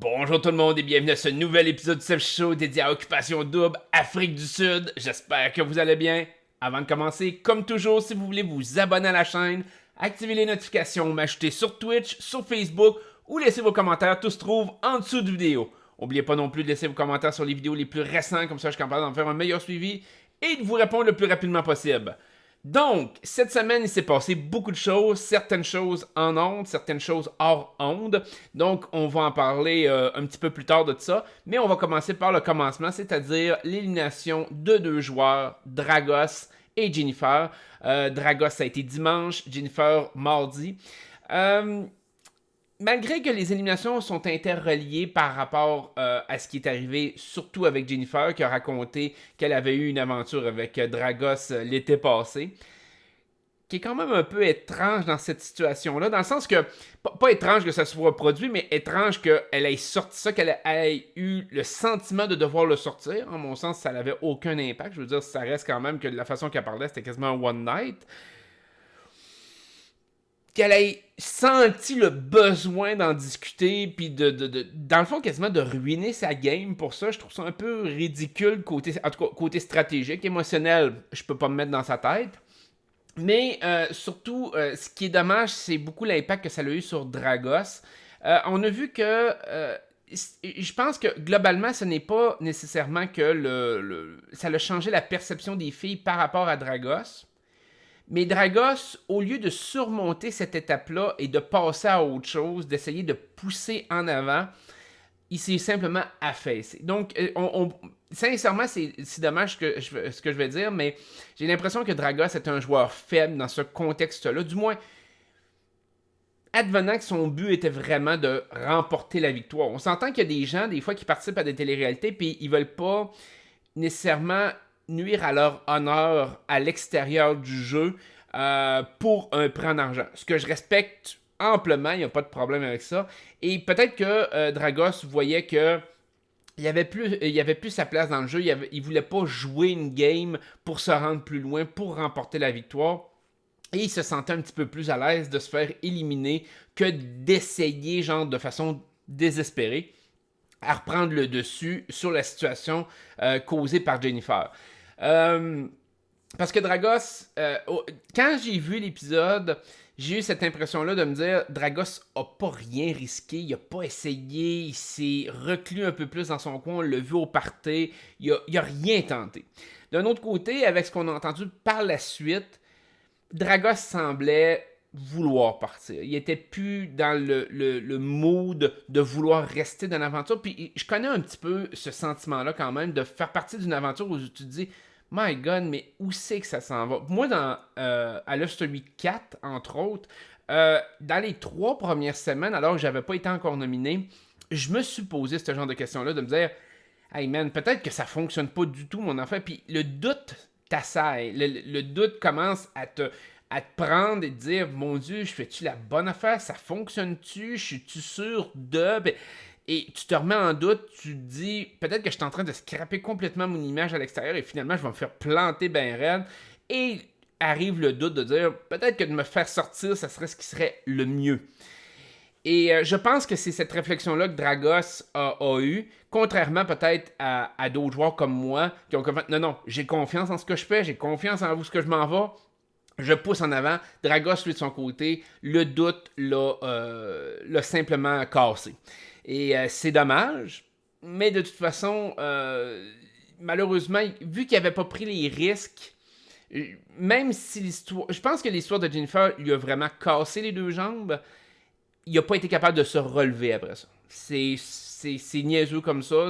Bonjour tout le monde et bienvenue à ce nouvel épisode du Self Show dédié à Occupation Double Afrique du Sud. J'espère que vous allez bien. Avant de commencer, comme toujours, si vous voulez vous abonner à la chaîne, activer les notifications, m'ajouter sur Twitch, sur Facebook ou laisser vos commentaires, tout se trouve en dessous de la vidéo. N'oubliez pas non plus de laisser vos commentaires sur les vidéos les plus récentes, comme ça je suis capable d'en faire un meilleur suivi et de vous répondre le plus rapidement possible. Donc, cette semaine, il s'est passé beaucoup de choses, certaines choses en ondes, certaines choses hors ondes. Donc, on va en parler un petit peu plus tard de ça. Mais on va commencer par le commencement, c'est-à-dire l'élimination de deux joueurs, Dragos et Jennifer. Dragos, ça a été dimanche, Jennifer, mardi. Malgré que les éliminations sont interreliées par rapport à ce qui est arrivé, surtout avec Jennifer, qui a raconté qu'elle avait eu une aventure avec Dragos l'été passé, qui est quand même un peu étrange dans cette situation-là, dans le sens que, pas étrange que ça se soit produit, mais étrange qu'elle ait sorti ça, qu'elle ait eu le sentiment de devoir le sortir. En mon sens, ça n'avait aucun impact. Je veux dire, ça reste quand même que de la façon qu'elle parlait, c'était quasiment un one night. Qu'elle ait senti le besoin d'en discuter, puis dans le fond, quasiment de ruiner sa game pour ça. Je trouve ça un peu ridicule, en tout cas, côté stratégique, émotionnel, je peux pas me mettre dans sa tête. Mais surtout, ce qui est dommage, c'est beaucoup l'impact que ça a eu sur Dragos. On a vu que je pense que globalement, ce n'est pas nécessairement que ça a changé la perception des filles par rapport à Dragos. Mais Dragos, au lieu de surmonter cette étape-là et de passer à autre chose, d'essayer de pousser en avant, il s'est simplement affaissé. Donc, sincèrement, c'est dommage ce que je vais dire, mais j'ai l'impression que Dragos est un joueur faible dans ce contexte-là. Du moins, advenant que son but était vraiment de remporter la victoire. On s'entend qu'il y a des gens, des fois, qui participent à des téléréalités, puis ils veulent pas nécessairement nuire à leur honneur à l'extérieur du jeu pour un prix en argent. Ce que je respecte amplement, il n'y a pas de problème avec ça. Et peut-être que Dragos voyait que il avait plus sa place dans le jeu. Il voulait pas jouer une game pour se rendre plus loin, pour remporter la victoire. Et il se sentait un petit peu plus à l'aise de se faire éliminer que d'essayer, genre, de façon désespérée, à reprendre le dessus sur la situation causée par Jennifer. Parce que Dragos, quand j'ai vu l'épisode, j'ai eu cette impression-là de me dire Dragos a pas rien risqué, il a pas essayé, il s'est reclus un peu plus dans son coin, on l'a vu au party, il a rien tenté. D'un autre côté, avec ce qu'on a entendu par la suite, Dragos semblait vouloir partir. Il était plus dans le mood de vouloir rester dans l'aventure. Puis je connais un petit peu ce sentiment-là quand même, de faire partie d'une aventure où tu te dis My God, mais où c'est que ça s'en va? Moi, dans à Love Story 4, entre autres, dans les 3 premières semaines, alors que j'avais pas été encore nominé, je me suis posé ce genre de questions-là, de me dire Hey man, peut-être que ça fonctionne pas du tout, mon enfant. Puis le doute t'assaille. Le doute commence à te prendre et te dire Mon Dieu, je fais-tu la bonne affaire? Ça fonctionne-tu? Je suis-tu sûr de. Et tu te remets en doute, tu te dis peut-être que je suis en train de scraper complètement mon image à l'extérieur et finalement je vais me faire planter ben raide. Et arrive le doute de dire peut-être que de me faire sortir, ça serait ce qui serait le mieux. Et je pense que c'est cette réflexion-là que Dragos a eu, contrairement peut-être à d'autres joueurs comme moi, qui ont comme non, j'ai confiance en ce que je fais, j'ai confiance en où ce que je m'en vais, je pousse en avant. Dragos, lui, de son côté, le doute l'a simplement cassé. Et c'est dommage, mais de toute façon, malheureusement, vu qu'il n'avait pas pris les risques, même si l'histoire... Je pense que l'histoire de Jennifer lui a vraiment cassé les deux jambes, il n'a pas été capable de se relever après ça. C'est niaiseux comme ça.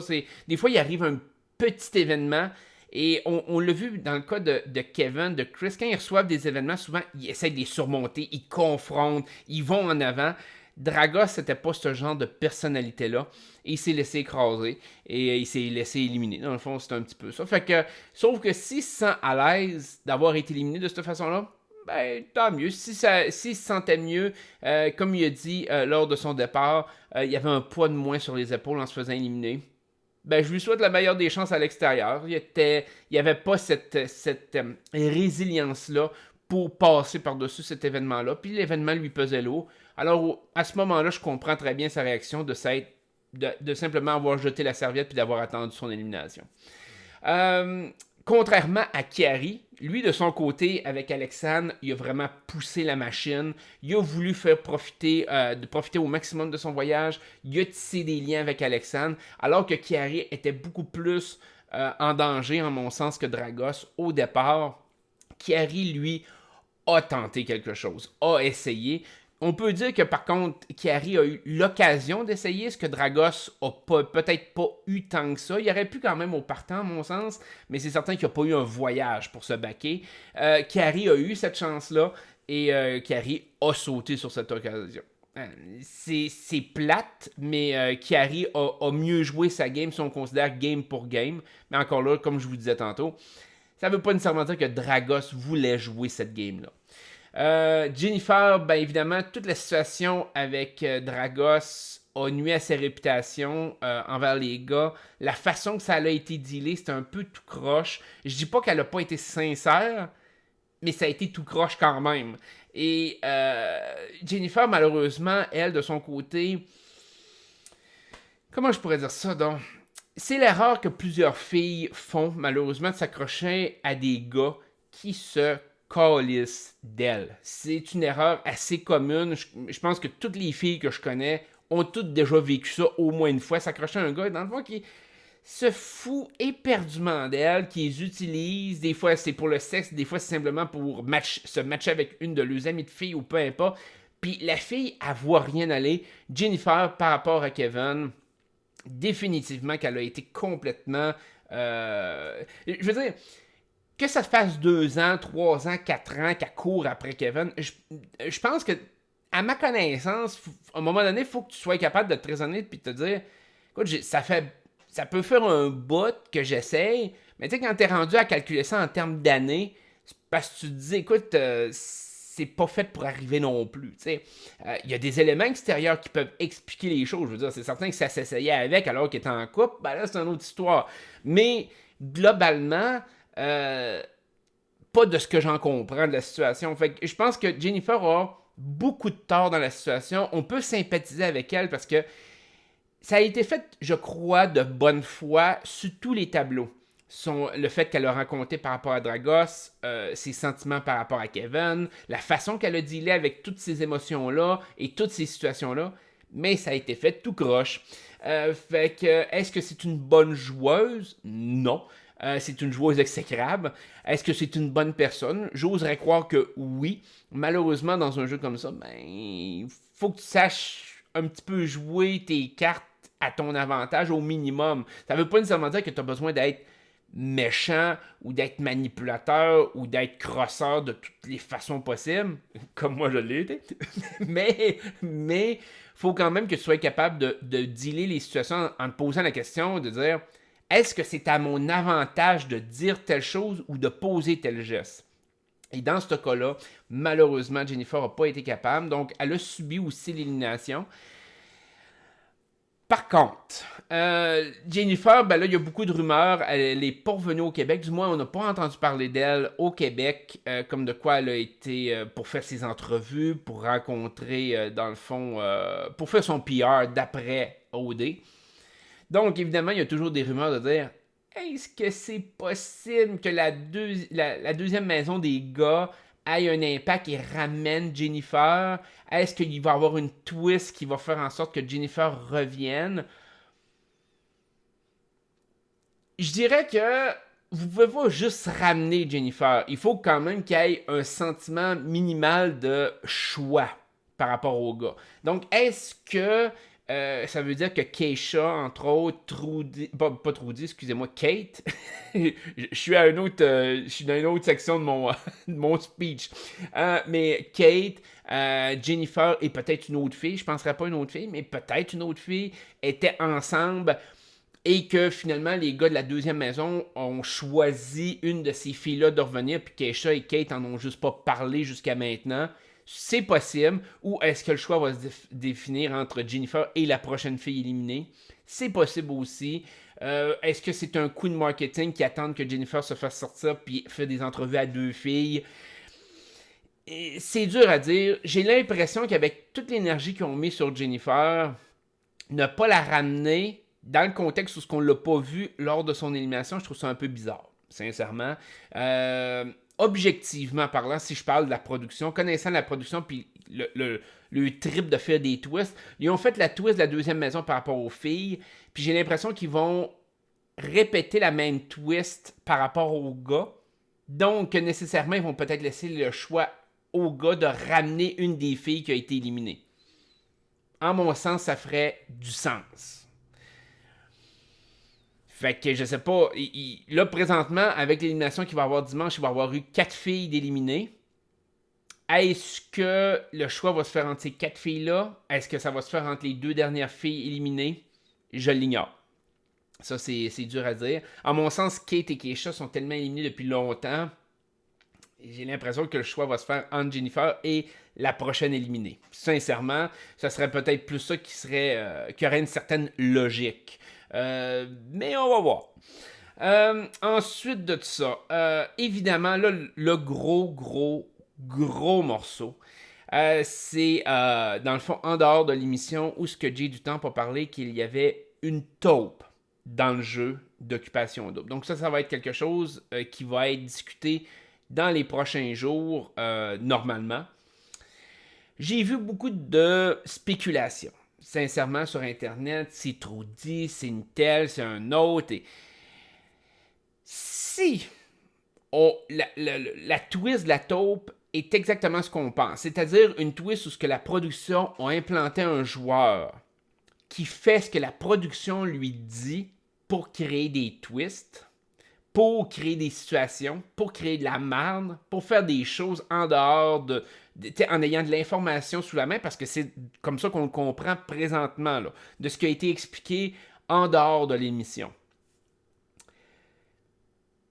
Des fois, il arrive un petit événement, et on l'a vu dans le cas de Kevin, de Chris, quand ils reçoivent des événements, souvent, ils essaient de les surmonter, ils confrontent, ils vont en avant. Dragos, c'était pas ce genre de personnalité-là. Et il s'est laissé écraser. Et il s'est laissé éliminer. Dans le fond, c'est un petit peu ça. Fait que, sauf que s'il se sent à l'aise d'avoir été éliminé de cette façon-là, ben, tant mieux. S'il se sentait mieux, comme il a dit lors de son départ, il y avait un poids de moins sur les épaules en se faisant éliminer. Ben, je lui souhaite la meilleure des chances à l'extérieur. Il n'y avait pas cette résilience-là pour passer par-dessus cet événement-là. Puis l'événement lui pesait lourd. Alors, à ce moment-là, je comprends très bien sa réaction de s'être de simplement avoir jeté la serviette puis d'avoir attendu son élimination. Contrairement à Chiari, lui de son côté, avec Alexandre, il a vraiment poussé la machine. Il a voulu faire profiter au maximum de son voyage. Il a tissé des liens avec Alexandre, alors que Chiari était beaucoup plus en danger, en mon sens, que Dragos au départ. Chiari, lui, a tenté quelque chose, a essayé. On peut dire que par contre, Chiari a eu l'occasion d'essayer, ce que Dragos a peut-être pas eu tant que ça. Il aurait pu quand même au partant, à mon sens, mais c'est certain qu'il n'a pas eu un voyage pour se baquer. Chiari a eu cette chance-là et Chiari a sauté sur cette occasion. C'est plate, mais Chiari a mieux joué sa game si on considère game pour game. Mais encore là, comme je vous disais tantôt, ça ne veut pas nécessairement dire que Dragos voulait jouer cette game-là. Jennifer, bien évidemment, toute la situation avec Dragos a nuit à ses réputations envers les gars. La façon que ça a été dealé, c'était un peu tout croche. Je dis pas qu'elle a pas été sincère, mais ça a été tout croche quand même. Et Jennifer, malheureusement, elle, de son côté, comment je pourrais dire ça, donc? C'est l'erreur que plusieurs filles font, malheureusement, de s'accrocher à des gars qui se calissent d'elle. C'est une erreur assez commune. Je pense que toutes les filles que je connais ont toutes déjà vécu ça au moins une fois. S'accrocher à un gars, dans le fond, qui se fout éperdument d'elle, qui les utilise. Des fois, c'est pour le sexe, des fois, c'est simplement pour se matcher avec une de leurs amies de filles ou peu importe. Puis la fille, elle voit rien aller. Jennifer, par rapport à Kevin, définitivement qu'elle a été complètement... je veux dire, que ça se fasse 2 ans, 3 ans, 4 ans qu'elle court après Kevin, je pense que, à ma connaissance, à un moment donné, il faut que tu sois capable de te raisonner et de te dire, écoute, ça peut faire un bout que j'essaye, mais tu sais, quand tu es rendu à calculer ça en termes d'années, c'est parce que tu te dis, écoute, c'est pas fait pour arriver non plus. Il y a des éléments extérieurs qui peuvent expliquer les choses. Je veux dire, c'est certain que ça s'essayait avec alors qu'il était en couple, ben là, c'est une autre histoire. Mais, globalement, pas de ce que j'en comprends de la situation. Fait que je pense que Jennifer a beaucoup de tort dans la situation. On peut sympathiser avec elle parce que ça a été fait, je crois, de bonne foi sur tous les tableaux. Le fait qu'elle a rencontré par rapport à Dragos, ses sentiments par rapport à Kevin, la façon qu'elle a dealé avec toutes ces émotions-là et toutes ces situations-là, mais ça a été fait tout croche. Fait que, est-ce que c'est une bonne joueuse? Non. C'est une joueuse exécrable. Est-ce que c'est une bonne personne? J'oserais croire que oui. Malheureusement, dans un jeu comme ça, ben, il faut que tu saches un petit peu jouer tes cartes à ton avantage au minimum. Ça veut pas nécessairement dire que tu as besoin d'être méchant ou d'être manipulateur ou d'être crosseur de toutes les façons possibles, comme moi je l'ai été. mais faut quand même que tu sois capable de dealer les situations en te posant la question de dire est-ce que c'est à mon avantage de dire telle chose ou de poser tel geste? Et dans ce cas-là, malheureusement, Jennifer n'a pas été capable, donc elle a subi aussi l'élimination. Par contre, Jennifer, ben là, il y a beaucoup de rumeurs. Elle n'est pas revenue au Québec. Du moins, on n'a pas entendu parler d'elle au Québec, comme de quoi elle a été pour faire ses entrevues, pour rencontrer, dans le fond, pour faire son PR d'après OD. Donc, évidemment, il y a toujours des rumeurs de dire est-ce que c'est possible que la deuxième maison des gars ait un impact et ramène Jennifer? Est-ce qu'il va y avoir une twist qui va faire en sorte que Jennifer revienne? Je dirais que vous pouvez pas juste ramener Jennifer. Il faut quand même qu'il y ait un sentiment minimal de choix par rapport aux gars. Donc, est-ce que ça veut dire que Keisha, entre autres, pas Trudy, excusez-moi, Kate, je suis dans une autre section de mon speech, mais Kate, Jennifer et peut-être une autre fille, je penserais pas une autre fille, mais peut-être une autre fille, étaient ensemble et que finalement les gars de la deuxième maison ont choisi une de ces filles-là de revenir, puis Keisha et Kate en ont juste pas parlé jusqu'à maintenant. C'est possible, ou est-ce que le choix va se définir entre Jennifer et la prochaine fille éliminée? C'est possible aussi. Est-ce que c'est un coup de marketing qui attend que Jennifer se fasse sortir puis fait des entrevues à 2 filles? C'est dur à dire. J'ai l'impression qu'avec toute l'énergie qu'ils ont mis sur Jennifer, ne pas la ramener dans le contexte où ce qu'on l'a pas vu lors de son élimination, je trouve ça un peu bizarre, sincèrement. Objectivement parlant, si je parle de la production, connaissant la production, puis le trip de faire des twists, ils ont fait la twist de la deuxième maison par rapport aux filles, puis j'ai l'impression qu'ils vont répéter la même twist par rapport aux gars. Donc, nécessairement, ils vont peut-être laisser le choix aux gars de ramener une des filles qui a été éliminée. En mon sens, ça ferait du sens. Fait que je sais pas, là présentement, avec l'élimination qu'il va y avoir dimanche, il va y avoir eu 4 filles d'éliminer. Est-ce que le choix va se faire entre ces 4 filles-là? Est-ce que ça va se faire entre les 2 dernières filles éliminées? Je l'ignore. Ça, c'est dur à dire. À mon sens, Kate et Keisha sont tellement éliminés depuis longtemps. J'ai l'impression que le choix va se faire entre Jennifer et la prochaine éliminée. Sincèrement, ça serait peut-être plus ça qui aurait une certaine logique. Mais on va voir. Ensuite de ça, évidemment, là, le gros morceau, c'est dans le fond, en dehors de l'émission, où ce que Jay du Temple a parlé qu'il y avait une taupe dans le jeu d'Occupation Double. Donc ça va être quelque chose qui va être discuté dans les prochains jours, normalement. J'ai vu beaucoup de spéculations, sincèrement, sur Internet. C'est trop dit, c'est une telle, c'est un autre. Et si la twist de la taupe est exactement ce qu'on pense, c'est-à-dire une twist où ce que la production a implanté un joueur qui fait ce que la production lui dit pour créer des twists, pour créer des situations, pour créer de la merde, pour faire des choses en dehors en ayant de l'information sous la main, parce que c'est comme ça qu'on le comprend présentement, là, de ce qui a été expliqué en dehors de l'émission.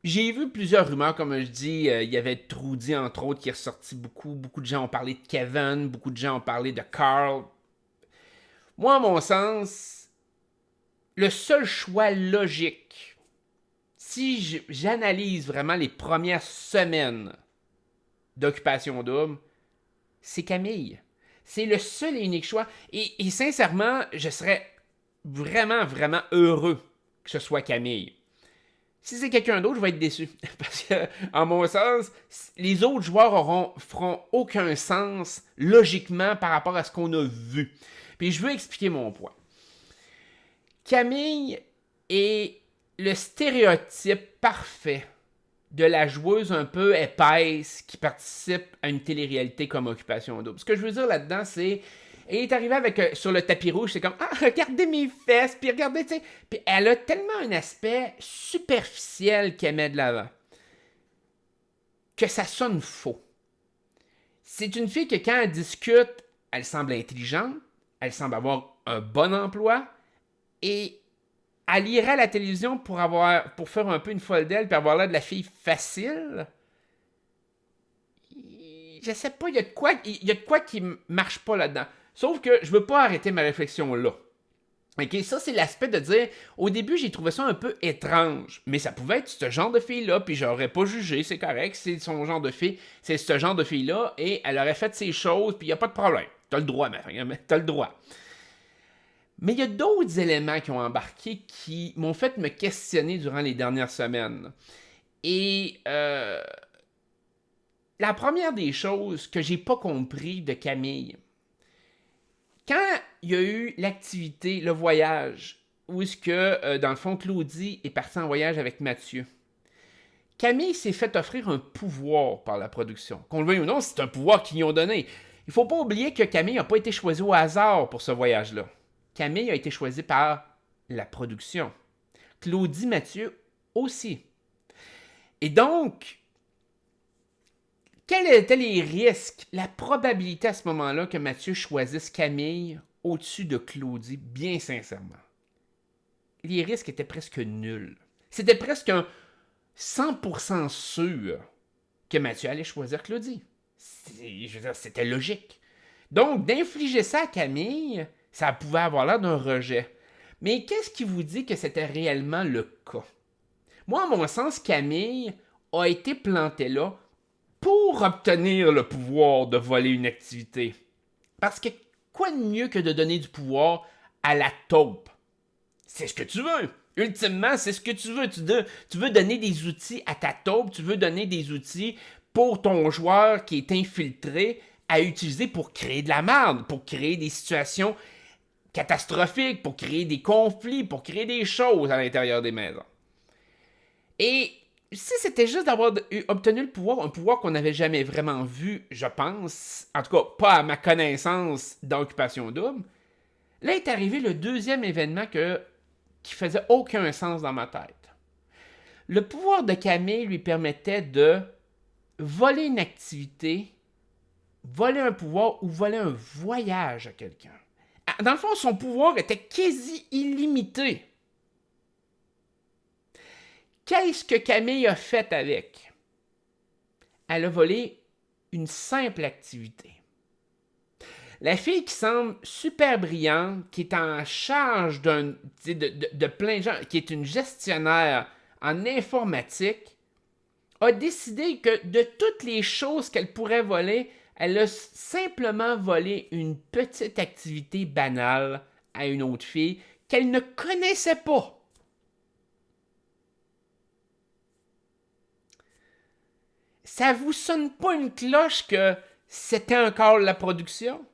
J'ai vu plusieurs rumeurs, comme je dis, il y avait Trudy, entre autres, qui est ressorti beaucoup. Beaucoup de gens ont parlé de Kevin, beaucoup de gens ont parlé de Carl. Moi, à mon sens, le seul choix logique, si j'analyse vraiment les premières semaines d'Occupation Double, c'est Camille. C'est le seul et unique choix. Et sincèrement, je serais vraiment heureux que ce soit Camille. Si c'est quelqu'un d'autre, je vais être déçu. Parce que, en mon sens, les autres joueurs feront aucun sens logiquement par rapport à ce qu'on a vu. Puis je veux expliquer mon point. Camille est le stéréotype parfait de la joueuse un peu épaisse qui participe à une télé-réalité comme Occupation Double. Ce que je veux dire là-dedans, c'est... Elle est arrivée sur le tapis rouge, c'est comme « Ah, regardez mes fesses! » Puis regardez, tu sais... Puis elle a tellement un aspect superficiel qu'elle met de l'avant que ça sonne faux. C'est une fille que quand elle discute, elle semble intelligente, elle semble avoir un bon emploi, et elle irait à la télévision pour faire un peu une folle d'elle, puis avoir l'air de la fille facile. Je sais pas, il y a de quoi qui marche pas là-dedans. Sauf que je veux pas arrêter ma réflexion là. Ok, ça c'est l'aspect de dire, au début j'ai trouvé ça un peu étrange, mais ça pouvait être ce genre de fille-là, puis j'aurais pas jugé, c'est correct, c'est son genre de fille, c'est ce genre de fille-là, et elle aurait fait ses choses, puis y a pas de problème. T'as le droit, ma fille, t'as le droit. Mais il y a d'autres éléments qui ont embarqué qui m'ont fait me questionner durant les dernières semaines. Et la première des choses que j'ai pas compris de Camille, quand il y a eu l'activité, le voyage, où est-ce que, dans le fond, Claudie est partie en voyage avec Mathieu, Camille s'est fait offrir un pouvoir par la production. Qu'on le veuille ou non, c'est un pouvoir qu'ils lui ont donné. Il faut pas oublier que Camille n'a pas été choisie au hasard pour ce voyage-là. Camille a été choisie par la production. Claudie Mathieu aussi. Et donc, quels étaient les risques, la probabilité à ce moment-là que Mathieu choisisse Camille au-dessus de Claudie, bien sincèrement? Les risques étaient presque nuls. C'était presque un 100% sûr que Mathieu allait choisir Claudie. Je veux dire, c'était logique. Donc, d'infliger ça à Camille, ça pouvait avoir l'air d'un rejet. Mais qu'est-ce qui vous dit que c'était réellement le cas? Moi, à mon sens, Camille a été plantée là pour obtenir le pouvoir de voler une activité. Parce que quoi de mieux que de donner du pouvoir à la taupe. C'est ce que tu veux. Ultimement, c'est ce que tu veux. Tu veux donner des outils à ta taupe, tu veux donner des outils pour ton joueur qui est infiltré à utiliser pour créer de la merde, pour créer des situations catastrophiques, pour créer des conflits, pour créer des choses à l'intérieur des maisons. Et si c'était juste d'avoir obtenu le pouvoir, un pouvoir qu'on n'avait jamais vraiment vu, je pense, en tout cas pas à ma connaissance d'Occupation Double, là est arrivé le deuxième événement qui faisait aucun sens dans ma tête. Le pouvoir de Camille lui permettait de voler une activité, voler un pouvoir ou voler un voyage à quelqu'un. Dans le fond, son pouvoir était quasi illimité. Qu'est-ce que Camille a fait avec? Elle a volé une simple activité. La fille qui semble super brillante, qui est en charge de plein de gens, qui est une gestionnaire en informatique, a décidé que de toutes les choses qu'elle pourrait voler, elle a simplement volé une petite activité banale à une autre fille qu'elle ne connaissait pas. Ça vous sonne pas une cloche que c'était encore la production?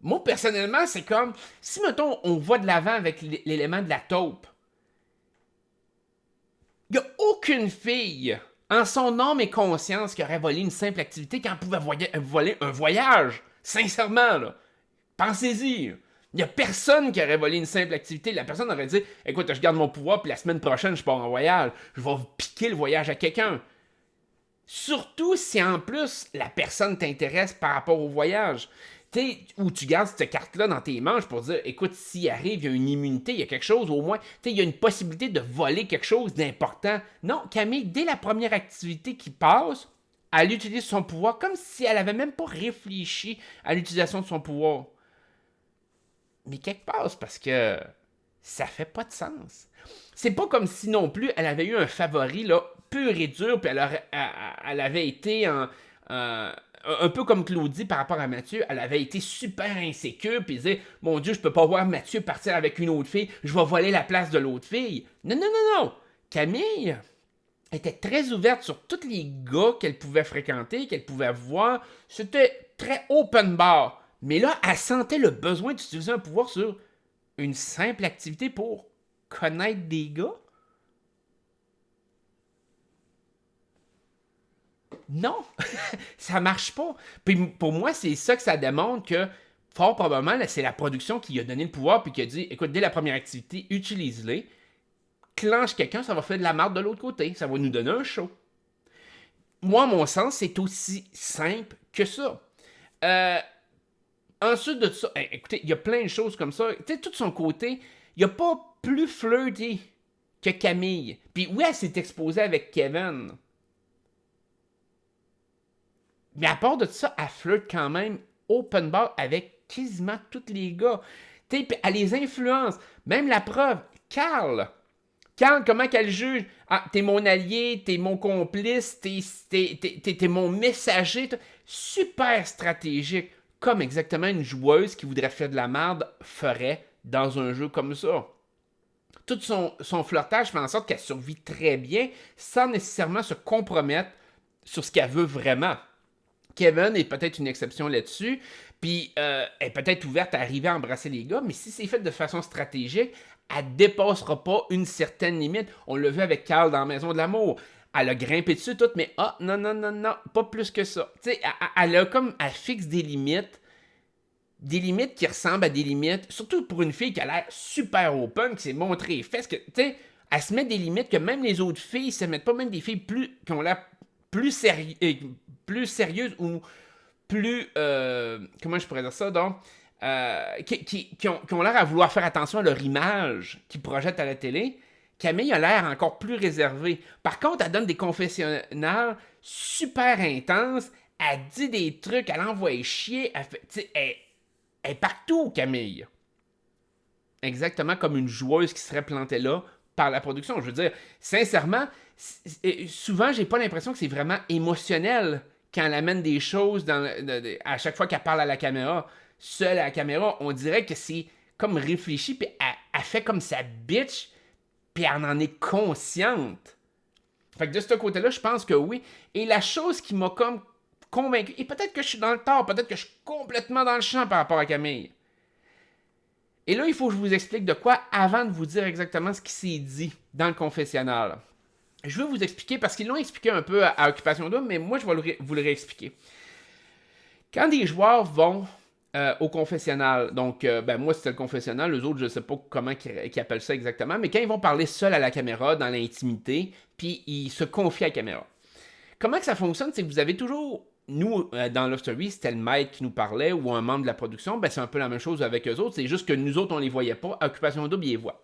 Moi, personnellement, c'est comme si, mettons, on va de l'avant avec l'élément de la taupe. Il n'y a aucune fille en son âme et conscience qui aurait volé une simple activité quand elle pouvait voler un voyage. Sincèrement, là. Pensez-y. Il n'y a personne qui aurait volé une simple activité. La personne aurait dit, écoute, je garde mon pouvoir, puis la semaine prochaine, je pars en voyage. Je vais piquer le voyage à quelqu'un. Surtout si en plus la personne t'intéresse par rapport au voyage. Où tu gardes cette carte-là dans tes manches pour dire, écoute, s'il arrive, il y a une immunité, il y a quelque chose, au moins, il y a une possibilité de voler quelque chose d'important. Non, Camille, dès la première activité qui passe, elle utilise son pouvoir comme si elle avait même pas réfléchi à l'utilisation de son pouvoir. Mais quelque part, c'est parce que ça fait pas de sens. C'est pas comme si non plus elle avait eu un favori là, pur et dur, puis elle avait été un peu comme Claudie par rapport à Mathieu, elle avait été super insécure, puis disait, mon Dieu, je peux pas voir Mathieu partir avec une autre fille, je vais voler la place de l'autre fille. Non, non, non, non. Camille était très ouverte sur tous les gars qu'elle pouvait fréquenter, qu'elle pouvait voir. C'était très open bar. Mais là, elle sentait le besoin d'utiliser un pouvoir sur une simple activité pour connaître des gars. Non, ça marche pas. Puis pour moi, c'est ça que ça démontre que fort probablement, là, c'est la production qui a donné le pouvoir puis qui a dit, écoute, dès la première activité, utilise-les. Clenche quelqu'un, ça va faire de la marde de l'autre côté. Ça va nous donner un show. Moi, à mon sens, c'est aussi simple que ça. Ensuite de ça, écoutez, il y a plein de choses comme ça. Tu sais, tout son côté, il n'y a pas plus flirty que Camille. Puis oui, elle s'est exposée avec Kevin. Mais à part de ça, elle flirte quand même open bar avec quasiment tous les gars. Tu sais, elle les influence. Même la preuve, Carl, comment qu'elle juge? Ah, t'es mon allié, t'es mon complice, t'es mon messager. Super stratégique. Comme exactement une joueuse qui voudrait faire de la merde ferait dans un jeu comme ça. Tout son flirtage fait en sorte qu'elle survit très bien sans nécessairement se compromettre sur ce qu'elle veut vraiment. Kevin est peut-être une exception là-dessus, puis elle est peut-être ouverte à arriver à embrasser les gars, mais si c'est fait de façon stratégique, elle ne dépassera pas une certaine limite. On l'a vu avec Carl dans Maison de l'amour. Elle a grimpé dessus tout, mais non, pas plus que ça. Tu sais, elle fixe des limites qui ressemblent à des limites, surtout pour une fille qui a l'air super open, qui s'est montrée fesses, que, tu sais, elle se met des limites que même les autres filles se mettent pas, même des filles qui ont l'air plus sérieuses ou plus, comment je pourrais dire ça, donc, qui ont l'air à vouloir faire attention à leur image qu'ils projettent à la télé. Camille a l'air encore plus réservée. Par contre, elle donne des confessionnals super intenses, elle dit des trucs, elle envoie chier, elle est partout, Camille. Exactement comme une joueuse qui serait plantée là par la production. Je veux dire, sincèrement, souvent, j'ai pas l'impression que c'est vraiment émotionnel quand elle amène des choses à chaque fois qu'elle parle à la caméra. Seule à la caméra, on dirait que c'est comme réfléchi, puis elle fait comme sa bitch, puis elle en est consciente. Fait que de ce côté-là, je pense que oui. Et la chose qui m'a comme convaincu, et peut-être que je suis dans le tort, peut-être que je suis complètement dans le champ par rapport à Camille. Et là, il faut que je vous explique de quoi avant de vous dire exactement ce qui s'est dit dans le confessionnal. Je veux vous expliquer, parce qu'ils l'ont expliqué un peu à Occupation Double, mais moi, je vais vous le réexpliquer. Quand des joueurs vont au confessionnal, donc moi c'était le confessionnal, les autres je ne sais pas comment ils appellent ça exactement, mais quand ils vont parler seuls à la caméra, dans l'intimité, puis ils se confient à la caméra. Comment que ça fonctionne, c'est que vous avez toujours, nous dans Love Story, c'était le maître qui nous parlait ou un membre de la production, c'est un peu la même chose avec eux autres, c'est juste que nous autres on les voyait pas, Occupation Double ils les voient.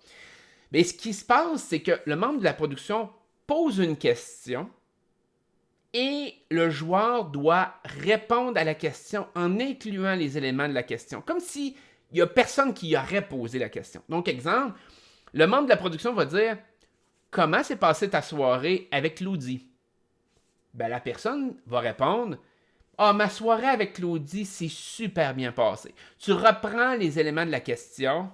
Mais ce qui se passe, c'est que le membre de la production pose une question, et le joueur doit répondre à la question en incluant les éléments de la question, comme s'il n'y a personne qui aurait posé la question. Donc, exemple, le membre de la production va dire « Comment s'est passée ta soirée avec Claudie? » La personne va répondre « Ah, ma soirée avec Claudie s'est super bien passée. » Tu reprends les éléments de la question,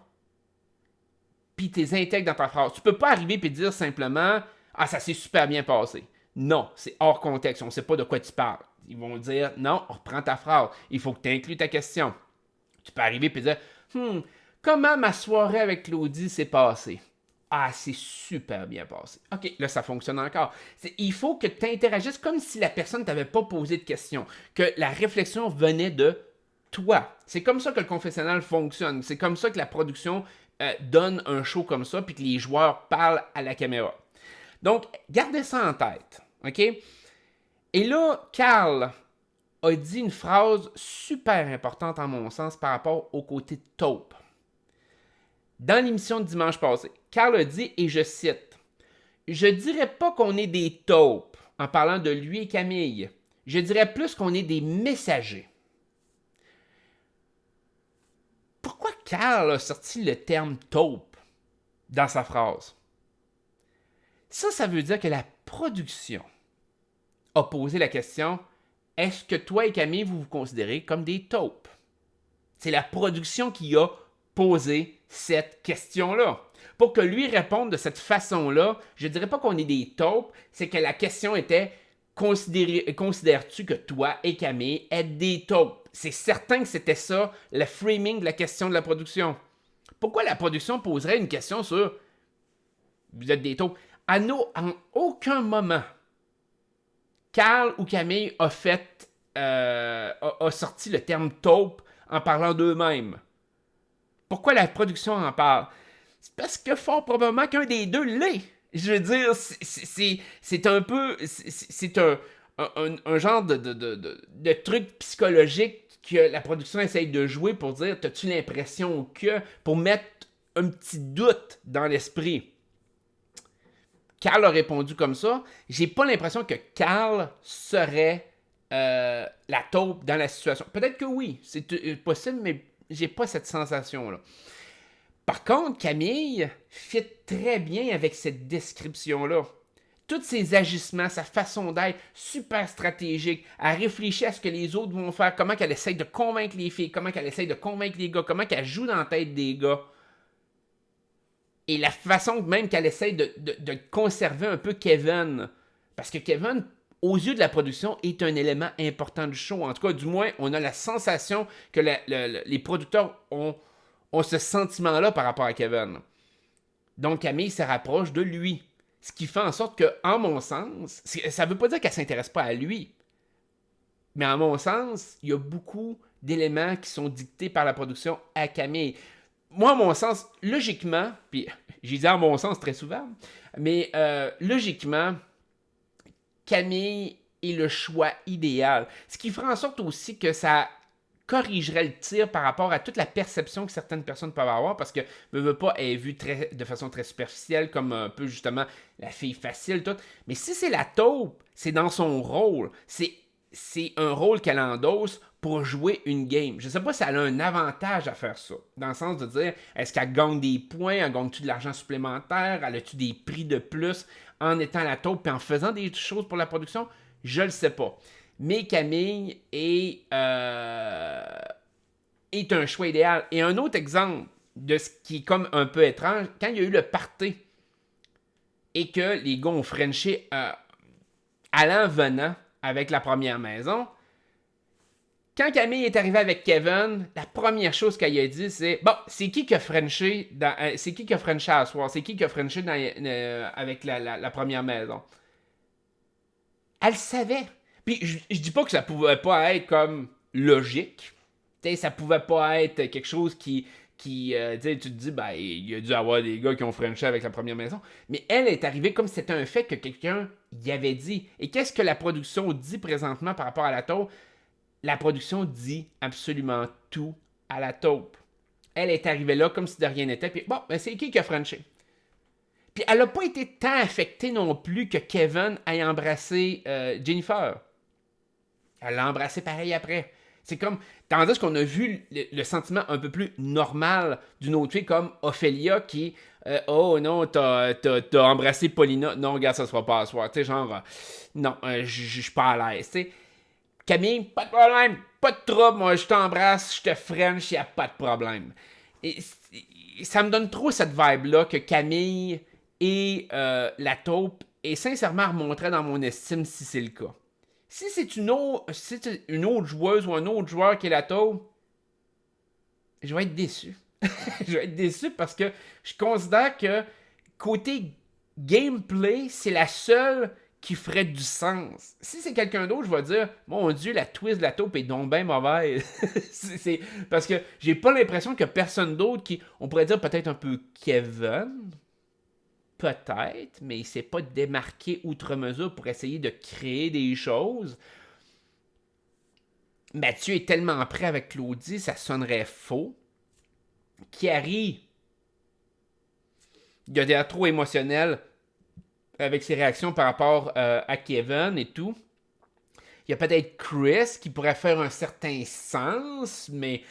puis tu les intègres dans ta phrase. Tu peux pas arriver et dire simplement « Ah, ça s'est super bien passé. » Non, c'est hors contexte, on ne sait pas de quoi tu parles. Ils vont dire, non, reprends ta phrase, il faut que tu inclues ta question. Tu peux arriver et dire, comment ma soirée avec Claudie s'est passée? Ah, c'est super bien passé. OK, là, ça fonctionne encore. Il faut que tu interagisses comme si la personne ne t'avait pas posé de question, que la réflexion venait de toi. C'est comme ça que le confessionnal fonctionne. C'est comme ça que la production donne un show comme ça, puis que les joueurs parlent à la caméra. Donc, gardez ça en tête, OK? Et là, Carl a dit une phrase super importante en mon sens par rapport au côté taupe. Dans l'émission de dimanche passé, Carl a dit, et je cite, « Je dirais pas qu'on est des taupes en parlant de lui et Camille. Je dirais plus qu'on est des messagers. » Pourquoi Carl a sorti le terme taupe dans sa phrase? Ça veut dire que la production a posé la question « Est-ce que toi et Camille, vous vous considérez comme des taupes? » C'est la production qui a posé cette question-là. Pour que lui réponde de cette façon-là, je ne dirais pas qu'on est des taupes, c'est que la question était « Considères-tu que toi et Camille êtes des taupes? » C'est certain que c'était ça, le framing de la question de la production. Pourquoi la production poserait une question sur « Vous êtes des taupes? » En aucun moment, Carl ou Camille a sorti le terme taupe en parlant d'eux-mêmes. Pourquoi la production en parle? C'est parce que fort probablement qu'un des deux l'est. Je veux dire, c'est un peu... C'est un genre de truc psychologique que la production essaye de jouer pour dire, t'as-tu l'impression que... Pour mettre un petit doute dans l'esprit. Carl a répondu comme ça. J'ai pas l'impression que Carl serait la taupe dans la situation. Peut-être que oui, c'est possible, mais j'ai pas cette sensation-là. Par contre, Camille fit très bien avec cette description-là. Tous ses agissements, sa façon d'être, super stratégique, elle réfléchit à ce que les autres vont faire, comment qu'elle essaye de convaincre les filles, comment qu'elle essaye de convaincre les gars, comment qu'elle joue dans la tête des gars. Et la façon même qu'elle essaie de conserver un peu Kevin. Parce que Kevin, aux yeux de la production, est un élément important du show. En tout cas, du moins, on a la sensation que les producteurs ont ce sentiment-là par rapport à Kevin. Donc, Camille se rapproche de lui. Ce qui fait en sorte que, en mon sens, ça ne veut pas dire qu'elle ne s'intéresse pas à lui. Mais en mon sens, il y a beaucoup d'éléments qui sont dictés par la production à Camille. Moi, à mon sens, logiquement, puis j'ai dit à mon sens très souvent, mais logiquement, Camille est le choix idéal. Ce qui ferait en sorte aussi que ça corrigerait le tir par rapport à toute la perception que certaines personnes peuvent avoir, parce que veut pas est vue de façon très superficielle, comme un peu justement la fille facile, tout. Mais si c'est la taupe, c'est dans son rôle. C'est un rôle qu'elle endosse pour jouer une game. Je ne sais pas si elle a un avantage à faire ça. Dans le sens de dire, est-ce qu'elle gagne des points, elle gagne-tu de l'argent supplémentaire, elle a-tu des prix de plus en étant la taupe et en faisant des choses pour la production? Je le sais pas. Mais Camille est un choix idéal. Et un autre exemple, de ce qui est comme un peu étrange, quand il y a eu le party et que les gars ont frenché allant-venant avec la première maison, quand Camille est arrivée avec Kevin, la première chose qu'elle a dit, c'est bon, c'est qui a frenché c'est qui a frenché à soir, c'est qui a frenché avec la première maison. Elle savait. Puis je dis pas que ça pouvait pas être comme logique. T'sais, ça pouvait pas être quelque chose qui tu te dis, ben, il y a dû avoir des gars qui ont frenché avec la première maison. Mais elle est arrivée comme si c'était un fait que quelqu'un y avait dit. Et qu'est-ce que la production dit présentement par rapport à la taupe? La production dit absolument tout à la taupe. Elle est arrivée là comme si de rien n'était. Puis bon, ben, c'est qui a frenché? Puis elle n'a pas été tant affectée non plus que Kevin ait embrassé Jennifer. Elle l'a embrassé pareil après. C'est comme, tandis qu'on a vu le sentiment un peu plus normal d'une autre fille comme Ophélia qui, oh non, t'as embrassé Paulina. Non, regarde, ça se fera pas à soir. Tu sais, genre, non, je suis pas à l'aise. Tu sais, Camille, pas de problème, pas de trouble, moi, je t'embrasse, je te French, y a pas de problème. Et ça me donne trop cette vibe-là que Camille et la taupe est sincèrement remontée dans mon estime si c'est le cas. Si c'est une autre joueuse ou un autre joueur qui est la taupe, je vais être déçu. Je vais être déçu parce que je considère que côté gameplay, c'est la seule qui ferait du sens. Si c'est quelqu'un d'autre, je vais dire, mon Dieu, la twist de la taupe est donc bien mauvaise. c'est parce que j'ai pas l'impression que personne d'autre qui, on pourrait dire peut-être un peu Kevin, peut-être, mais il ne s'est pas démarqué outre mesure pour essayer de créer des choses. Mathieu est tellement prêt avec Claudie, ça sonnerait faux. Carrie, il a l'air trop émotionnel avec ses réactions par rapport à Kevin et tout. Il y a peut-être Chris qui pourrait faire un certain sens, mais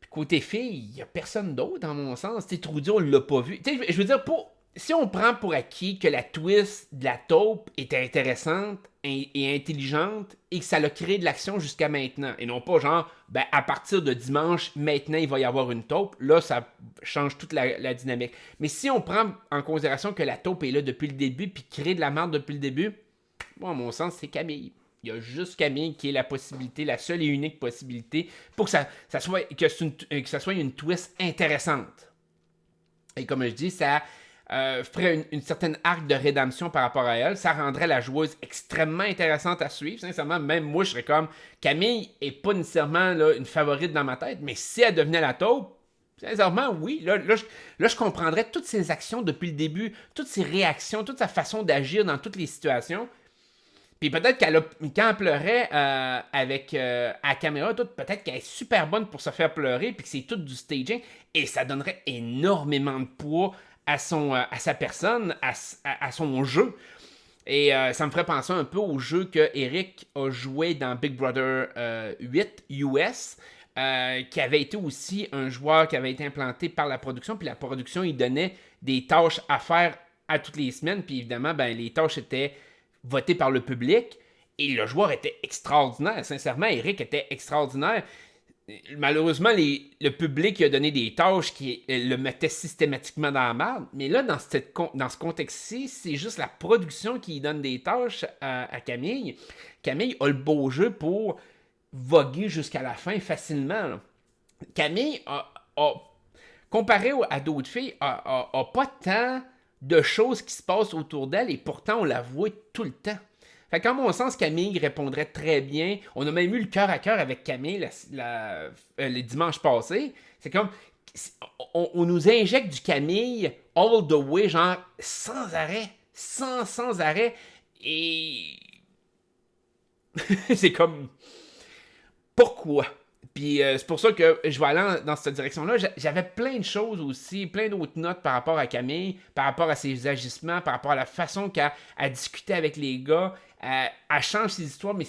côté fille, il n'y a personne d'autre dans mon sens. T'sais, Trudy, on l'a pas vu. T'sais, je veux dire, si on prend pour acquis que la twist de la taupe était intéressante et intelligente et que ça a créé de l'action jusqu'à maintenant, et non pas genre, ben, à partir de dimanche, maintenant, il va y avoir une taupe, là, ça change toute la dynamique. Mais si on prend en considération que la taupe est là depuis le début puis crée de la merde depuis le début, bon, à mon sens, c'est Camille. Il y a juste Camille qui est la possibilité, la seule et unique possibilité pour que ça soit une twist intéressante. Et comme je dis, ça ferait une certaine arc de rédemption par rapport à elle. Ça rendrait la joueuse extrêmement intéressante à suivre. Sincèrement, même moi, je serais comme... Camille est pas nécessairement là, une favorite dans ma tête, mais si elle devenait la taupe, sincèrement, oui. Là, je comprendrais toutes ses actions depuis le début, toutes ses réactions, toute sa façon d'agir dans toutes les situations. Puis peut-être quand elle pleurait à la caméra, peut-être qu'elle est super bonne pour se faire pleurer, puis que c'est tout du staging, et ça donnerait énormément de poids à sa personne, à son jeu. Et ça me ferait penser un peu au jeu que Eric a joué dans Big Brother 8 US, qui avait été aussi un joueur qui avait été implanté par la production, puis la production, il donnait des tâches à faire à toutes les semaines, puis évidemment, ben, les tâches étaient voté par le public, et le joueur était extraordinaire. Sincèrement, Eric était extraordinaire. Malheureusement, le public a donné des tâches qui le mettaient systématiquement dans la merde. Mais là, dans ce contexte-ci, c'est juste la production qui donne des tâches à Camille. Camille a le beau jeu pour voguer jusqu'à la fin facilement. Là. Camille comparé à d'autres filles, a pas tant de choses qui se passent autour d'elle et pourtant on la voit tout le temps. Fait qu'en mon sens, Camille répondrait très bien. On a même eu le cœur à cœur avec Camille le dimanche passé. C'est comme, on nous injecte du Camille all the way, genre sans arrêt, sans arrêt. Et c'est comme, pourquoi? Puis c'est pour ça que je vais aller dans cette direction-là. J'avais plein de choses aussi, plein d'autres notes par rapport à Camille, par rapport à ses agissements, par rapport à la façon qu'elle discutait avec les gars. Elle change ses histoires, mais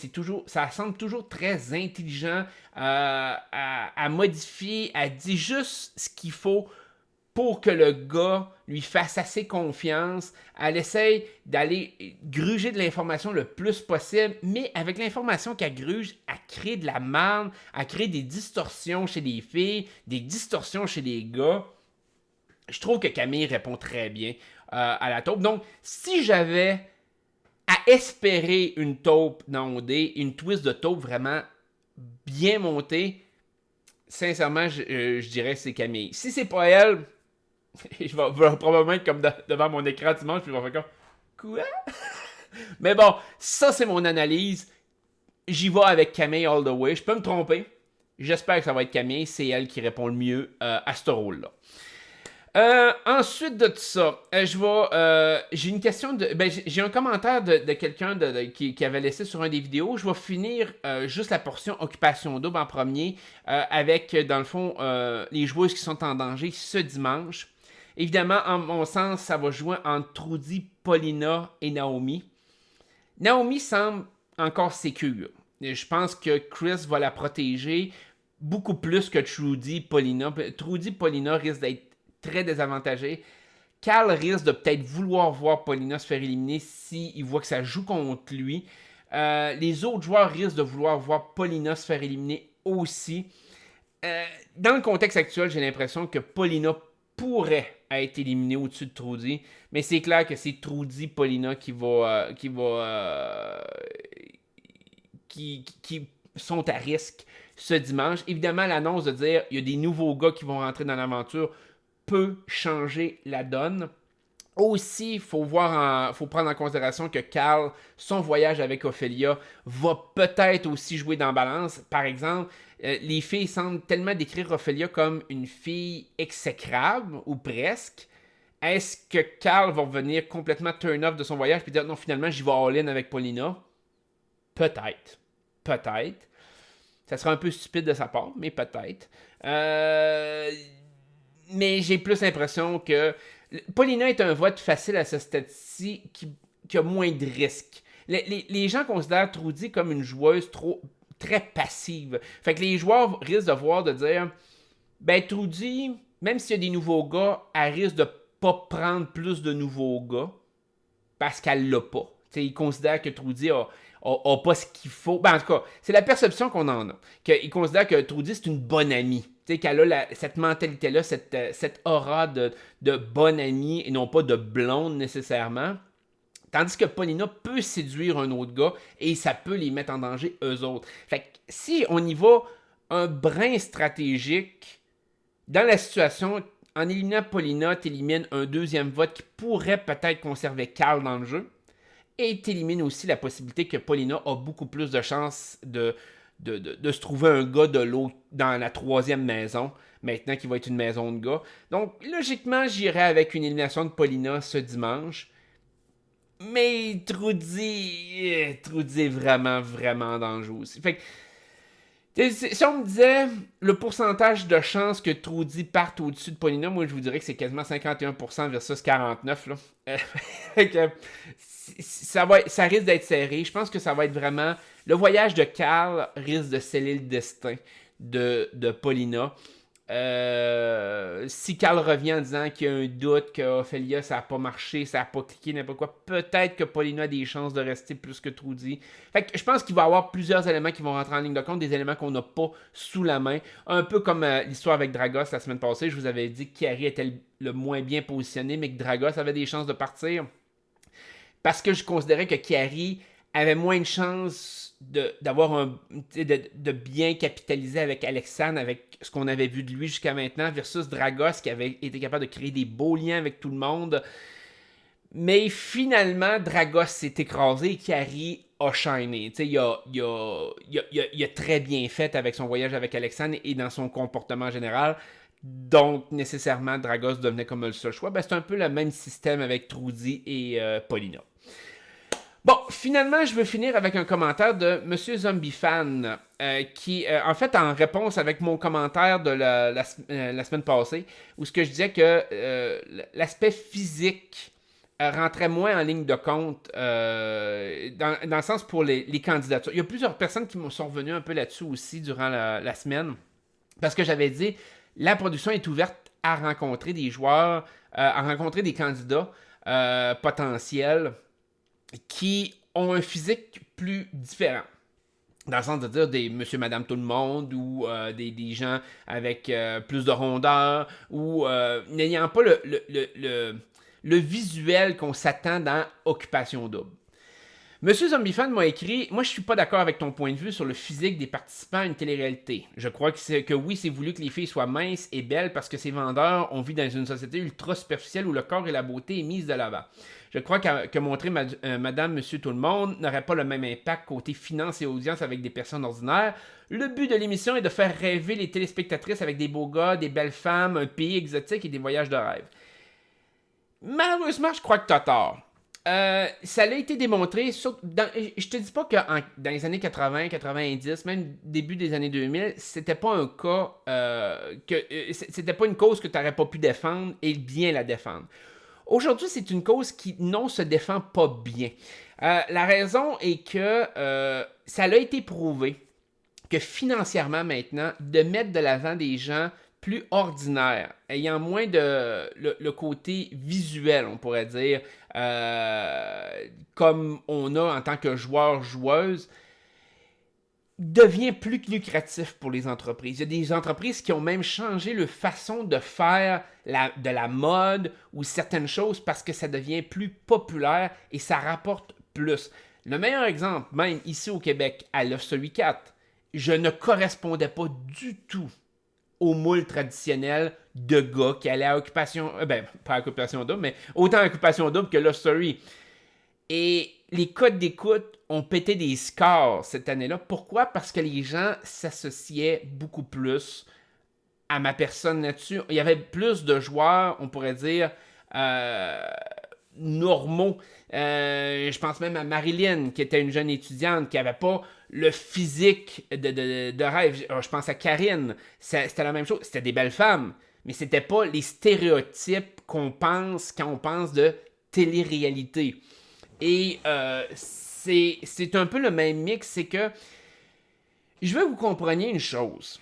ça semble toujours très intelligent. Elle modifie, elle dit juste ce qu'il faut pour que le gars lui fasse assez confiance. Elle essaye d'aller gruger de l'information le plus possible, mais avec l'information qu'elle gruge, elle crée de la merde, elle crée des distorsions chez les filles, des distorsions chez les gars. Je trouve que Camille répond très bien à la taupe. Donc, si j'avais à espérer une taupe dans OD, une twist de taupe vraiment bien montée, sincèrement, je dirais que c'est Camille. Si c'est pas elle, je vais probablement être comme devant mon écran dimanche, puis je vais faire comme quoi? Mais bon, ça c'est mon analyse. J'y vais avec Camille all the way. Je peux me tromper. J'espère que ça va être Camille. C'est elle qui répond le mieux à ce rôle-là. Ensuite de tout ça, j'ai une question j'ai un commentaire de quelqu'un qui avait laissé sur un des vidéos. Je vais finir juste la portion occupation double en premier avec, dans le fond, les joueuses qui sont en danger ce dimanche. Évidemment, en mon sens, ça va jouer entre Trudy, Paulina et Naomi. Naomi semble encore sécure. Je pense que Chris va la protéger beaucoup plus que Trudy, Paulina. Trudy, Paulina risquent d'être très désavantagé. Cal risque de peut-être vouloir voir Paulina se faire éliminer s'il voit que ça joue contre lui. Les autres joueurs risquent de vouloir voir Paulina se faire éliminer aussi. Dans le contexte actuel, j'ai l'impression que Paulina pourrait être éliminée au-dessus de Trudy, mais c'est clair que c'est Trudy Paulina qui sont à risque ce dimanche. Évidemment, l'annonce de dire il y a des nouveaux gars qui vont rentrer dans l'aventure peut changer la donne. Aussi, il faut prendre en considération que Cal, son voyage avec Ophélia, va peut-être aussi jouer dans balance. Par exemple, les filles semblent tellement décrire Ophélia comme une fille exécrable, ou presque. Est-ce que Cal va revenir complètement turn off de son voyage et dire non, finalement, j'y vais all-in avec Paulina? Peut-être. Peut-être. Ça sera un peu stupide de sa part, mais peut-être. Mais j'ai plus l'impression que Paulina est un vote facile à ce stade-ci qui a moins de risques. Les gens considèrent Trudy comme une joueuse très passive. Fait que les joueurs risquent de dire ben Trudy, même s'il y a des nouveaux gars, elle risque de pas prendre plus de nouveaux gars parce qu'elle l'a pas. T'sais, ils considèrent que Trudy a pas ce qu'il faut. Ben, en tout cas, c'est la perception qu'on en a. Ils considèrent que Trudy, c'est une bonne amie. Qu'elle a cette mentalité-là, cette aura de bonne amie et non pas de blonde nécessairement. Tandis que Paulina peut séduire un autre gars et ça peut les mettre en danger eux autres. Fait que si on y va un brin stratégique, dans la situation, en éliminant Paulina, t'élimines un deuxième vote qui pourrait peut-être conserver Cal dans le jeu. Et t'élimines aussi la possibilité que Paulina a beaucoup plus de chances de se trouver un gars de l'autre dans la troisième maison, maintenant qu'il va être une maison de gars. Donc, logiquement, j'irai avec une élimination de Paulina ce dimanche. Mais Trudy est vraiment, vraiment dangereux aussi. Fait que, si on me disait le pourcentage de chances que Trudy parte au-dessus de Paulina, moi je vous dirais que c'est quasiment 51% versus 49%. Là. Fait que, ça risque d'être serré. Je pense que ça va être vraiment... Le voyage de Cal risque de sceller le destin de Paulina. Si Cal revient en disant qu'il y a un doute, qu'Ophélia, ça n'a pas marché, ça n'a pas cliqué, n'importe quoi, peut-être que Paulina a des chances de rester plus que Trudy. Fait que je pense qu'il va y avoir plusieurs éléments qui vont rentrer en ligne de compte, des éléments qu'on n'a pas sous la main. Un peu comme l'histoire avec Dragos la semaine passée. Je vous avais dit que Chiari était le moins bien positionné, mais que Dragos avait des chances de partir. Parce que je considérais que Chiari avait moins de chances de bien capitaliser avec Alexandre, avec ce qu'on avait vu de lui jusqu'à maintenant, versus Dragos qui avait été capable de créer des beaux liens avec tout le monde. Mais finalement, Dragos s'est écrasé et Chiari a shiné. Il a très bien fait avec son voyage avec Alexandre et dans son comportement général. Donc, nécessairement, Dragos devenait comme le seul choix. Ben, c'est un peu le même système avec Trudy et Paulina. Bon, finalement, je veux finir avec un commentaire de Monsieur Zombie Fan, qui, en fait, en réponse avec mon commentaire de la semaine passée, où ce que je disais que l'aspect physique rentrait moins en ligne de compte dans le sens pour les candidatures. Il y a plusieurs personnes qui me sont revenues un peu là-dessus aussi durant la semaine, parce que j'avais dit, la production est ouverte à rencontrer des joueurs, à rencontrer des candidats potentiels qui ont un physique plus différent. Dans le sens de dire des monsieur, madame, tout le monde, ou des gens avec plus de rondeur, ou n'ayant pas le visuel qu'on s'attend dans Occupation Double. Monsieur Zombiefan m'a écrit « Moi, je suis pas d'accord avec ton point de vue sur le physique des participants à une télé-réalité. Je crois que oui, c'est voulu que les filles soient minces et belles parce que ces vendeurs, on vit dans une société ultra superficielle où le corps et la beauté est mise de l'avant. Je crois que montrer madame, monsieur, tout le monde n'aurait pas le même impact côté finance et audience avec des personnes ordinaires. Le but de l'émission est de faire rêver les téléspectatrices avec des beaux gars, des belles femmes, un pays exotique et des voyages de rêve. Malheureusement, je crois que t'as tort. Ça a été démontré, je te dis pas que dans les années 80, 90, même début des années 2000, c'était pas un cas, c'était pas une cause que tu n'aurais pas pu défendre et bien la défendre. Aujourd'hui, c'est une cause qui non se défend pas bien. La raison est que ça a été prouvé que financièrement maintenant, de mettre de l'avant des gens plus ordinaires, ayant moins de le côté visuel, on pourrait dire, comme on a en tant que joueur-joueuse, devient plus lucratif pour les entreprises. Il y a des entreprises qui ont même changé leur façon de faire de la mode ou certaines choses parce que ça devient plus populaire et ça rapporte plus. Le meilleur exemple, même ici au Québec, à Luxury 4, je ne correspondais pas du tout au moule traditionnel de gars qui allaient à Occupation... pas à Occupation Double, mais autant à Occupation Double que Luxury. Et les codes d'écoute ont pété des scores cette année-là. Pourquoi? Parce que les gens s'associaient beaucoup plus à ma personne là-dessus. Il y avait plus de joueurs, on pourrait dire, normaux. Je pense même à Marilyn, qui était une jeune étudiante, qui n'avait pas le physique de rêve. Je pense à Karine. C'était la même chose. C'était des belles femmes, mais c'était pas les stéréotypes qu'on pense quand on pense de télé-réalité. Et c'est un peu le même mix, c'est que je veux que vous compreniez une chose.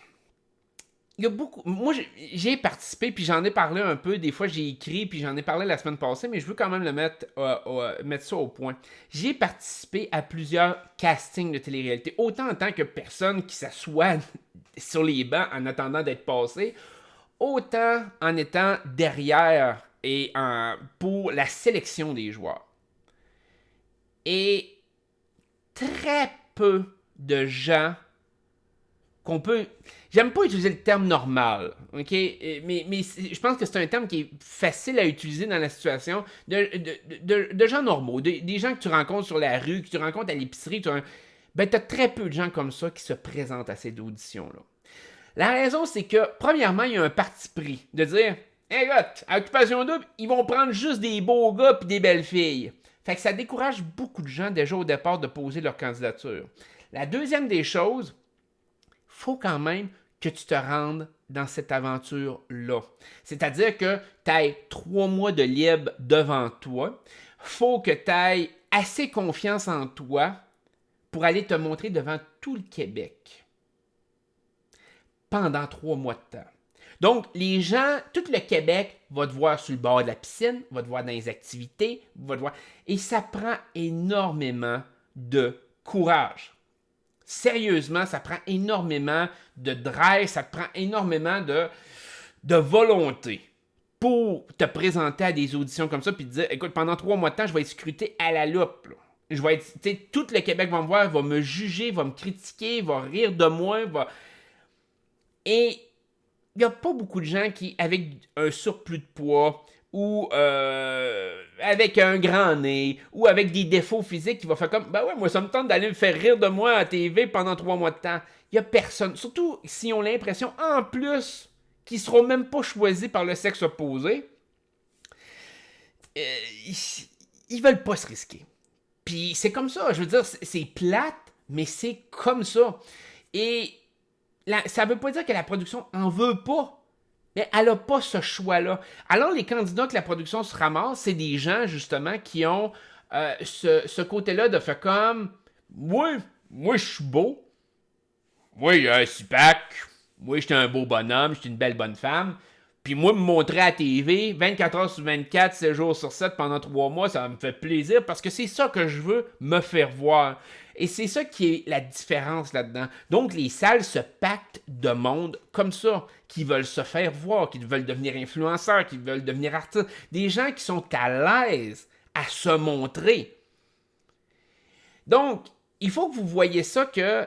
Il y a beaucoup. Moi, j'ai participé, puis j'en ai parlé un peu. Des fois, j'ai écrit, puis j'en ai parlé la semaine passée, mais je veux quand même mettre ça au point. J'ai participé à plusieurs castings de télé-réalité, autant en tant que personne qui s'assoit sur les bancs en attendant d'être passé, autant en étant derrière et pour la sélection des joueurs. Et très peu de gens qu'on peut... J'aime pas utiliser le terme normal, ok? Mais je pense que c'est un terme qui est facile à utiliser dans la situation de gens normaux, des gens que tu rencontres sur la rue, que tu rencontres à l'épicerie. T'as très peu de gens comme ça qui se présentent à ces auditions-là. La raison, c'est que, premièrement, il y a un parti pris de dire « Hey, gars, à Occupation Double, ils vont prendre juste des beaux gars pis des belles filles. » Fait que ça décourage beaucoup de gens déjà au départ de poser leur candidature. La deuxième des choses, faut quand même que tu te rendes dans cette aventure-là. C'est-à-dire que tu aies 3 mois de libre devant toi. Faut que tu aies assez confiance en toi pour aller te montrer devant tout le Québec pendant 3 mois de temps. Donc, les gens, tout le Québec va te voir sur le bord de la piscine, va te voir dans les activités, va te voir. Et ça prend énormément de courage. Sérieusement, ça prend énormément de drive, ça te prend énormément de volonté pour te présenter à des auditions comme ça puis te dire, écoute, pendant 3 mois de temps, je vais être scruté à la loupe. Là. Je vais être, tout le Québec va me voir, va me juger, va me critiquer, va rire de moi, Et il n'y a pas beaucoup de gens qui, avec un surplus de poids ou avec un grand nez ou avec des défauts physiques qui vont faire comme ben ouais, moi ça me tente d'aller me faire rire de moi à TV pendant 3 mois de temps. Il n'y a personne. Surtout s'ils ont l'impression, en plus, qu'ils ne seront même pas choisis par le sexe opposé. Ils veulent pas se risquer. Puis c'est comme ça. Je veux dire, c'est plate, mais c'est comme ça. Et ça veut pas dire que la production en veut pas. Mais elle n'a pas ce choix-là. Alors, les candidats que la production se ramasse, c'est des gens, justement, qui ont ce côté-là de faire comme moi, je suis beau. Moi, j'ai un six-pack. Moi, j'étais un beau bonhomme. J'étais une belle bonne femme. Puis moi, me montrer à la TV 24 heures sur 24, 7 jours sur 7 pendant 3 mois, ça me fait plaisir parce que c'est ça que je veux me faire voir. Et c'est ça qui est la différence là-dedans. Donc, les salles se pactent de monde comme ça, qui veulent se faire voir, qui veulent devenir influenceurs, qui veulent devenir artistes. Des gens qui sont à l'aise à se montrer. Donc, il faut que vous voyez ça que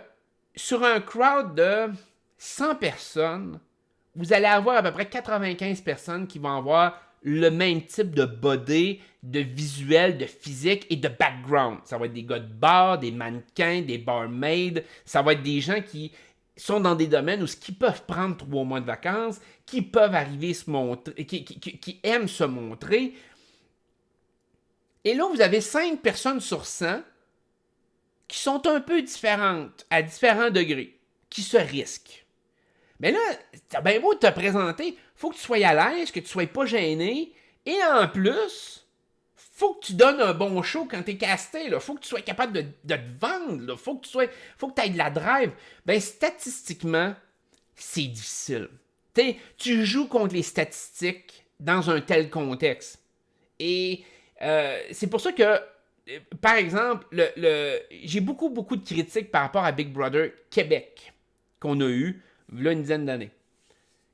sur un crowd de 100 personnes, vous allez avoir à peu près 95 personnes qui vont avoir le même type de body, de visuel, de physique et de background. Ça va être des gars de bar, des mannequins, des barmaids. Ça va être des gens qui sont dans des domaines où qui peuvent prendre 3 mois de vacances, qui peuvent arriver se montrer, qui aiment se montrer. Et là, vous avez 5 personnes sur 100 qui sont un peu différentes, à différents degrés, qui se risquent. Mais là, t'as bien beau te présenter, faut que tu sois à l'aise, que tu sois pas gêné, et en plus, faut que tu donnes un bon show quand t'es casté, là. Faut que tu sois capable de te vendre, là. Faut que tu aies de la drive. Ben, statistiquement, c'est difficile. Tu joues contre les statistiques dans un tel contexte. Et c'est pour ça que, par exemple, j'ai beaucoup de critiques par rapport à Big Brother Québec qu'on a eu là une dizaine d'années.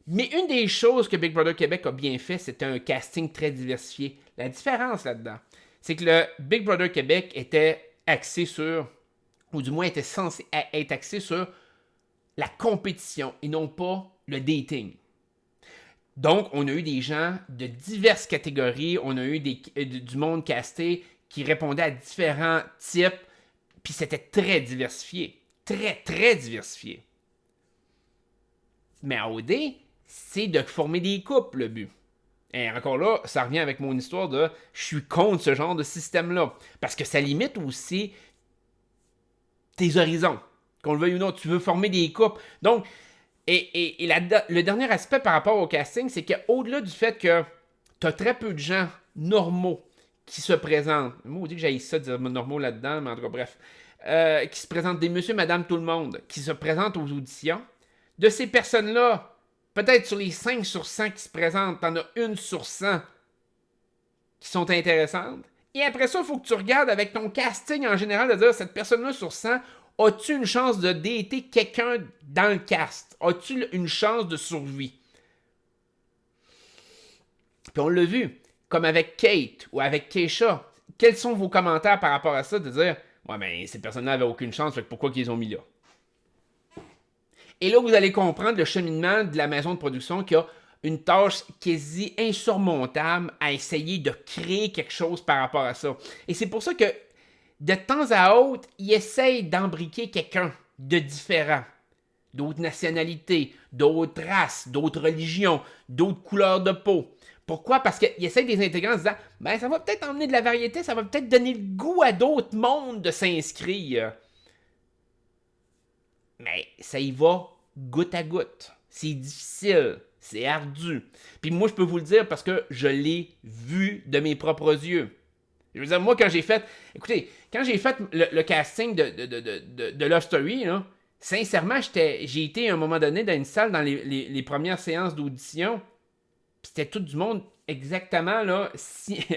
Mais une des choses que Big Brother Québec a bien fait, c'était un casting très diversifié. La différence là-dedans, c'est que le Big Brother Québec était axé sur, ou du moins était censé être axé sur la compétition et non pas le dating. Donc, on a eu des gens de diverses catégories, on a eu du monde casté qui répondait à différents types, puis c'était très diversifié. Très diversifié. Mais à OD, c'est de former des couples, le but. Et encore là, ça revient avec mon histoire de je suis contre ce genre de système-là. Parce que ça limite aussi tes horizons. Qu'on le veuille ou non, tu veux former des couples. Donc, le dernier aspect par rapport au casting, c'est qu'au-delà du fait que tu as très peu de gens normaux qui se présentent, moi, on dit que j'ai ça de dire normaux là-dedans, mais en tout cas, bref, qui se présentent, des monsieur, madame, tout le monde, qui se présentent aux auditions, de ces personnes-là, peut-être sur les 5 sur 100 qui se présentent, t'en as 1 sur 100 qui sont intéressantes. Et après ça, il faut que tu regardes avec ton casting en général de dire, cette personne-là sur 100, as-tu une chance de dater quelqu'un dans le cast? As-tu une chance de survie? Puis on l'a vu, comme avec Kate ou avec Keisha. Quels sont vos commentaires par rapport à ça? De dire, ouais, mais ces personnes-là n'avaient aucune chance, fait que pourquoi qu'ils les ont mis là? Et là, vous allez comprendre le cheminement de la maison de production qui a une tâche quasi insurmontable à essayer de créer quelque chose par rapport à ça. Et c'est pour ça que, de temps à autre, ils essayent d'embriquer quelqu'un de différent. D'autres nationalités, d'autres races, d'autres religions, d'autres couleurs de peau. Pourquoi? Parce qu'ils essayent de les intégrer en se disant « Ben, ça va peut-être emmener de la variété, ça va peut-être donner le goût à d'autres mondes de s'inscrire. » Mais ça y va goutte à goutte. C'est difficile. C'est ardu. Puis moi, je peux vous le dire parce que je l'ai vu de mes propres yeux. Je veux dire, moi, quand j'ai fait... Écoutez, quand j'ai fait le casting de Love Story, là, sincèrement, j'ai été à un moment donné dans une salle dans les premières séances d'audition. Puis c'était tout du monde exactement, là,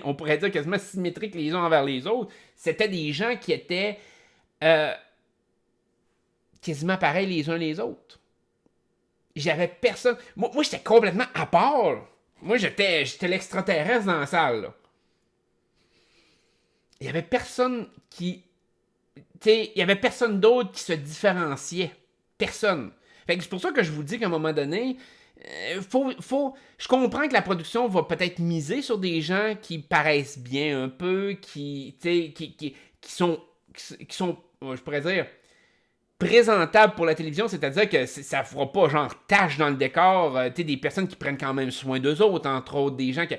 on pourrait dire quasiment symétriques les uns envers les autres. C'était des gens qui étaient... quasiment pareils les uns les autres. J'avais personne. Moi j'étais complètement à part. Moi, j'étais l'extraterrestre dans la salle. Là. Il y avait personne qui. Il y avait personne d'autre qui se différenciait. Personne. Fait que c'est pour ça que je vous dis qu'à un moment donné, je comprends que la production va peut-être miser sur des gens qui paraissent bien un peu, qui sont, je pourrais dire, présentable pour la télévision, c'est-à-dire que ça fera pas genre tache dans le décor, des personnes qui prennent quand même soin d'eux autres, entre autres, des gens qui...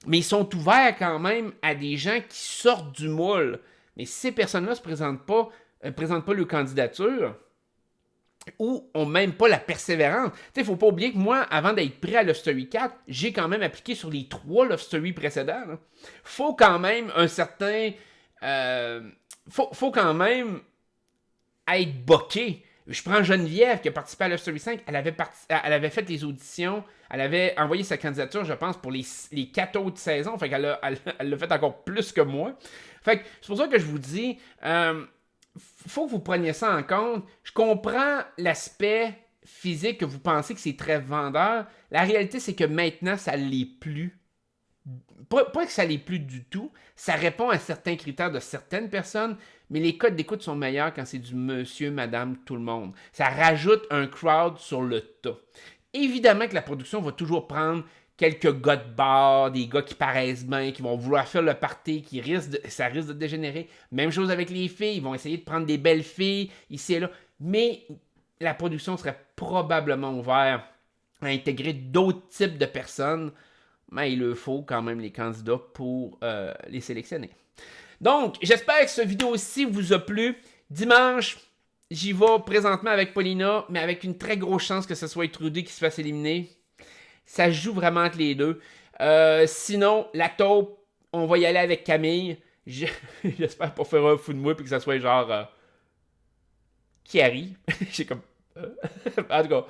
Mais ils sont ouverts quand même à des gens qui sortent du moule. Mais si ces personnes-là se présentent pas leur candidature, ou ont même pas la persévérance. Il faut pas oublier que moi, avant d'être prêt à Love Story 4, j'ai quand même appliqué sur les 3 Love Story précédents. Là. Faut quand même un certain... faut quand même être boqué Je prends Geneviève qui a participé à Love Story 5. Elle avait fait les auditions. Elle avait envoyé sa candidature, je pense, pour les 4 autres saisons. Fait qu'elle l'a fait encore plus que moi. Fait que c'est pour ça que je vous dis, faut que vous preniez ça en compte. Je comprends l'aspect physique que vous pensez que c'est très vendeur. La réalité, c'est que maintenant, ça ne l'est plus. Pas que ça l'est plus du tout. Ça répond à certains critères de certaines personnes, mais les codes d'écoute sont meilleurs quand c'est du monsieur, madame, tout le monde. Ça rajoute un crowd sur le tas. Évidemment que la production va toujours prendre quelques gars de bar, des gars qui paraissent bien, qui vont vouloir faire le party, ça risque de dégénérer. Même chose avec les filles, ils vont essayer de prendre des belles filles ici et là. Mais la production serait probablement ouverte à intégrer d'autres types de personnes, mais il leur faut quand même les candidats pour les sélectionner. Donc, j'espère que cette vidéo-ci vous a plu. Dimanche, j'y vais présentement avec Paulina, mais avec une très grosse chance que ce soit Trudy qui se fasse éliminer. Ça joue vraiment entre les deux. Sinon, la taupe, on va y aller avec Camille. J'espère pas faire un fou de moi et que ça soit genre Kiari. J'ai comme. En tout cas.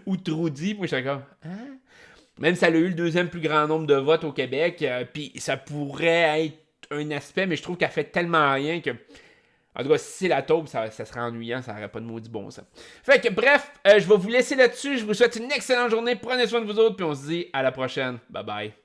Ou Trudy. Moi, j'étais comme. Hein? Même si elle a eu le deuxième plus grand nombre de votes au Québec, puis ça pourrait être un aspect, mais je trouve qu'elle fait tellement rien que. En tout cas, si c'est la taupe, ça serait ennuyant, ça n'aurait pas de maudit bon ça. Fait que bref, je vais vous laisser là-dessus. Je vous souhaite une excellente journée. Prenez soin de vous autres, puis on se dit à la prochaine. Bye bye.